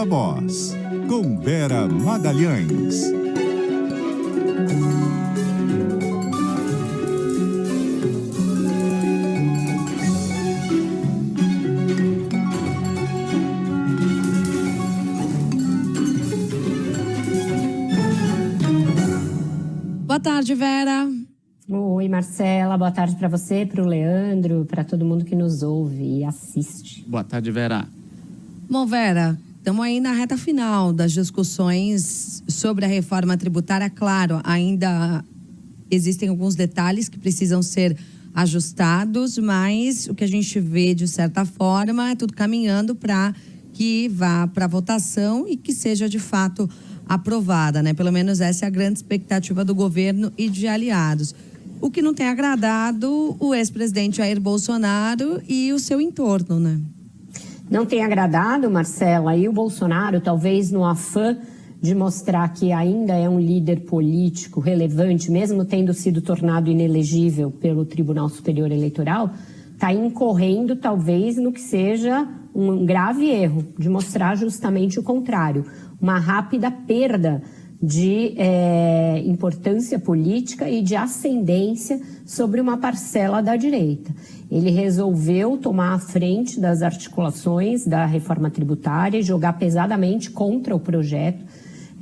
Viva Voz, com Vera Magalhães. Boa tarde, Vera. Oi, Marcela. Boa tarde para você, para o Leandro, para todo mundo que nos ouve e assiste. Boa tarde, Vera. Bom, Vera, estamos aí na reta final das discussões sobre a reforma tributária. Claro, ainda existem alguns detalhes que precisam ser ajustados, mas o que a gente vê, de certa forma, é tudo caminhando para que vá para votação e que seja, de fato, aprovada, né? Pelo menos essa é a grande expectativa do governo e de aliados. O que não tem agradado o ex-presidente Jair Bolsonaro e o seu entorno, né? Não tem agradado, Marcela, e o Bolsonaro, talvez no afã de mostrar que ainda é um líder político relevante, mesmo tendo sido tornado inelegível pelo Tribunal Superior Eleitoral, está incorrendo talvez no que seja um grave erro, de mostrar justamente o contrário, uma rápida perda de importância política e de ascendência sobre uma parcela da direita. Ele resolveu tomar a frente das articulações da reforma tributária e jogar pesadamente contra o projeto.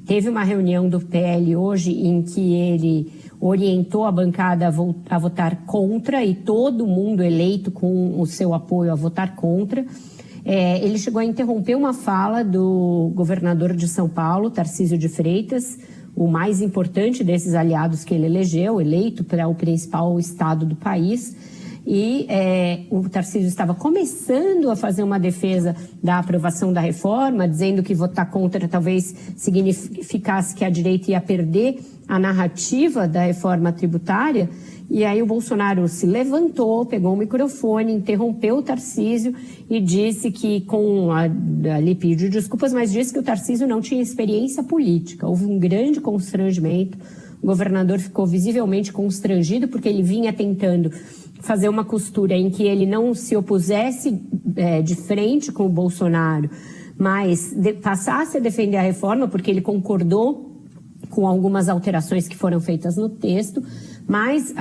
Teve uma reunião do PL hoje em que ele orientou a bancada a votar contra e todo mundo eleito com o seu apoio a votar contra. Ele chegou a interromper uma fala do governador de São Paulo, Tarcísio de Freitas, o mais importante desses aliados que ele elegeu, eleito para o principal estado do país. E o Tarcísio estava começando a fazer uma defesa da aprovação da reforma, dizendo que votar contra talvez significasse que a direita ia perder a narrativa da reforma tributária. E aí o Bolsonaro se levantou, pegou o microfone, interrompeu o Tarcísio e disse que, ali pediu desculpas, mas disse que o Tarcísio não tinha experiência política. Houve um grande constrangimento, o governador ficou visivelmente constrangido porque ele vinha tentando fazer uma costura em que ele não se opusesse de frente com o Bolsonaro, mas passasse a defender a reforma porque ele concordou com algumas alterações que foram feitas no texto, mas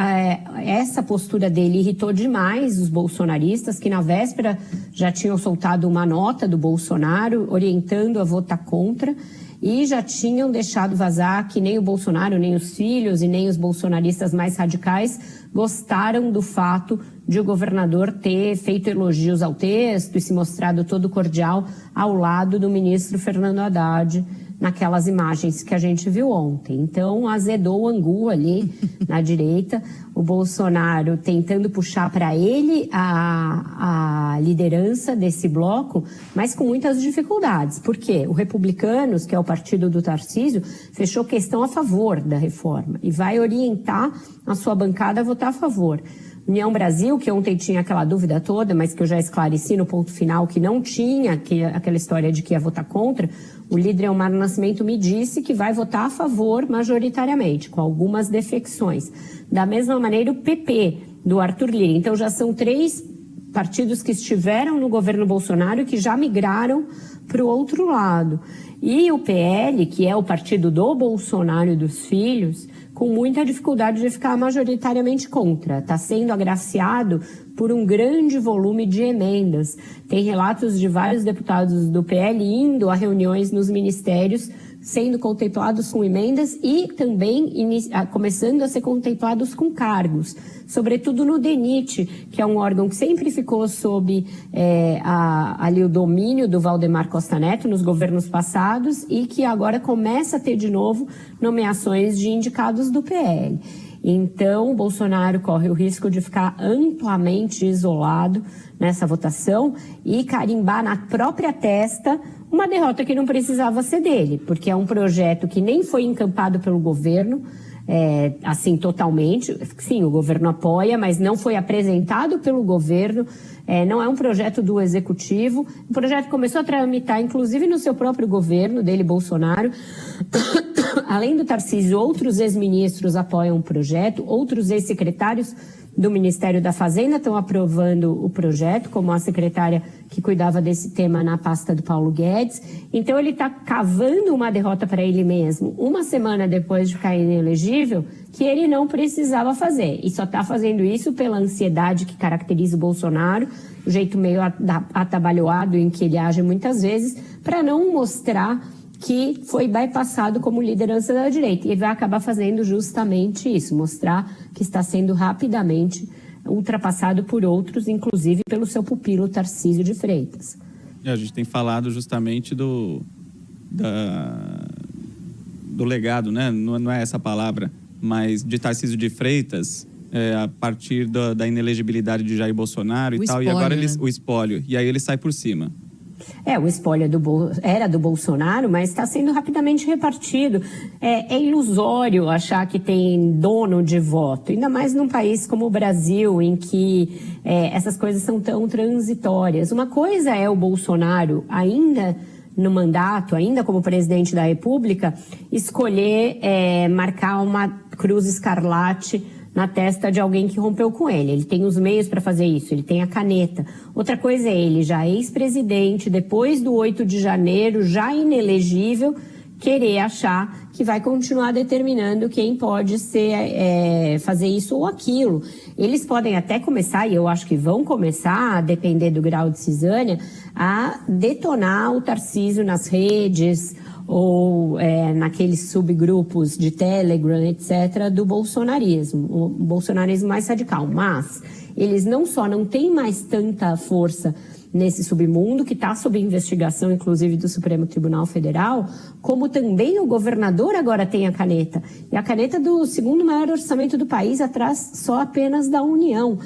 essa postura dele irritou demais os bolsonaristas, que na véspera já tinham soltado uma nota do Bolsonaro orientando a votar contra e já tinham deixado vazar que nem o Bolsonaro, nem os filhos e nem os bolsonaristas mais radicais gostaram do fato de o governador ter feito elogios ao texto e se mostrado todo cordial ao lado do ministro Fernando Haddad, naquelas imagens que a gente viu ontem. Então, azedou o angu ali na direita, o Bolsonaro tentando puxar para ele a liderança desse bloco, mas com muitas dificuldades. Por quê? O Republicanos, que é o partido do Tarcísio, fechou questão a favor da reforma e vai orientar a sua bancada a votar a favor. União Brasil, que ontem tinha aquela dúvida toda, mas que eu já esclareci no ponto final, que não tinha aquela história de que ia votar contra, o líder Elmar Nascimento me disse que vai votar a favor majoritariamente, com algumas defecções. Da mesma maneira, o PP, do Arthur Lira. Então, já são 3 partidos que estiveram no governo Bolsonaro e que já migraram para o outro lado. E o PL, que é o partido do Bolsonaro e dos filhos, com muita dificuldade de ficar majoritariamente contra. Está sendo agraciado por um grande volume de emendas. Tem relatos de vários deputados do PL indo a reuniões nos ministérios, sendo contemplados com emendas e também começando a ser contemplados com cargos, sobretudo no DENIT, que é um órgão que sempre ficou sob ali o domínio do Valdemar Costa Neto nos governos passados e que agora começa a ter de novo nomeações de indicados do PL. Então, o Bolsonaro corre o risco de ficar amplamente isolado nessa votação e carimbar na própria testa uma derrota que não precisava ser dele, porque é um projeto que nem foi encampado pelo governo, assim, totalmente. Sim, o governo apoia, mas não foi apresentado pelo governo, não é um projeto do executivo. O projeto começou a tramitar, inclusive, no seu próprio governo, dele, Bolsonaro. Além do Tarcísio, outros ex-ministros apoiam o projeto, outros ex-secretários do Ministério da Fazenda estão aprovando o projeto, como a secretária que cuidava desse tema na pasta do Paulo Guedes. Então, ele está cavando uma derrota para ele mesmo, uma semana depois de cair inelegível, que ele não precisava fazer. E só está fazendo isso pela ansiedade que caracteriza o Bolsonaro, o jeito meio atabalhoado em que ele age muitas vezes, para não mostrar que foi bypassado como liderança da direita. E ele vai acabar fazendo justamente isso, mostrar que está sendo rapidamente ultrapassado por outros, inclusive pelo seu pupilo Tarcísio de Freitas. A gente tem falado justamente do legado, né? Não é essa a palavra, mas de Tarcísio de Freitas, a partir da inelegibilidade de Jair Bolsonaro e tal, e agora o espólio, e aí ele sai por cima. O espólio era do Bolsonaro, mas está sendo rapidamente repartido. É ilusório achar que tem dono de voto, ainda mais num país como o Brasil, em que essas coisas são tão transitórias. Uma coisa é o Bolsonaro, ainda no mandato, ainda como presidente da República, escolher marcar uma cruz escarlate na testa de alguém que rompeu com ele. Ele tem os meios para fazer isso, ele tem a caneta. Outra coisa é ele, já ex-presidente, depois do 8 de janeiro, já inelegível, querer achar que vai continuar determinando quem pode fazer isso ou aquilo. Eles podem até começar, e eu acho que vão começar, a depender do grau de cisânia, a detonar o Tarcísio nas redes, ou naqueles subgrupos de Telegram, etc., do bolsonarismo, o bolsonarismo mais radical. Mas eles não só não têm mais tanta força nesse submundo, que está sob investigação, inclusive, do Supremo Tribunal Federal, como também o governador agora tem a caneta. E a caneta do segundo maior orçamento do país, atrás só apenas da União.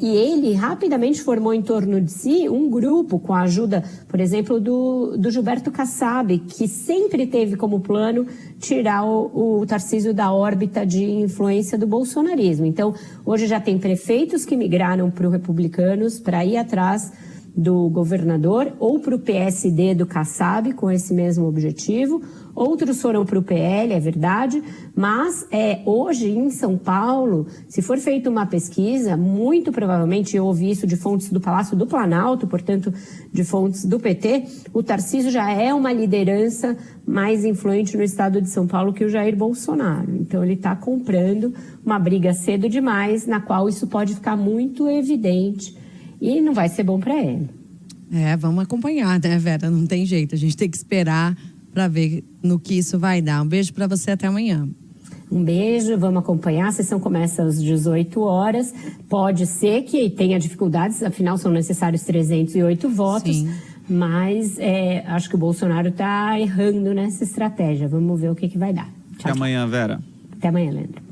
E ele rapidamente formou em torno de si um grupo com a ajuda, por exemplo, do Gilberto Kassab, que sempre teve como plano tirar o Tarcísio da órbita de influência do bolsonarismo. Então, hoje já tem prefeitos que migraram para os republicanos para ir atrás do governador, ou para o PSD do Kassab, com esse mesmo objetivo. Outros foram para o PL, é verdade, mas hoje em São Paulo, se for feita uma pesquisa, muito provavelmente, eu ouvi isso de fontes do Palácio do Planalto, portanto, de fontes do PT, o Tarcísio já é uma liderança mais influente no estado de São Paulo que o Jair Bolsonaro. Então, ele está comprando uma briga cedo demais, na qual isso pode ficar muito evidente. E não vai ser bom para ele. Vamos acompanhar, né, Vera? Não tem jeito. A gente tem que esperar para ver no que isso vai dar. Um beijo para você, até amanhã. Um beijo, vamos acompanhar. A sessão começa às 18 horas. Pode ser que tenha dificuldades, afinal são necessários 308 votos. Sim. Mas acho que o Bolsonaro está errando nessa estratégia. Vamos ver o que vai dar. Tchau, até amanhã, Vera. Até amanhã, Leandro.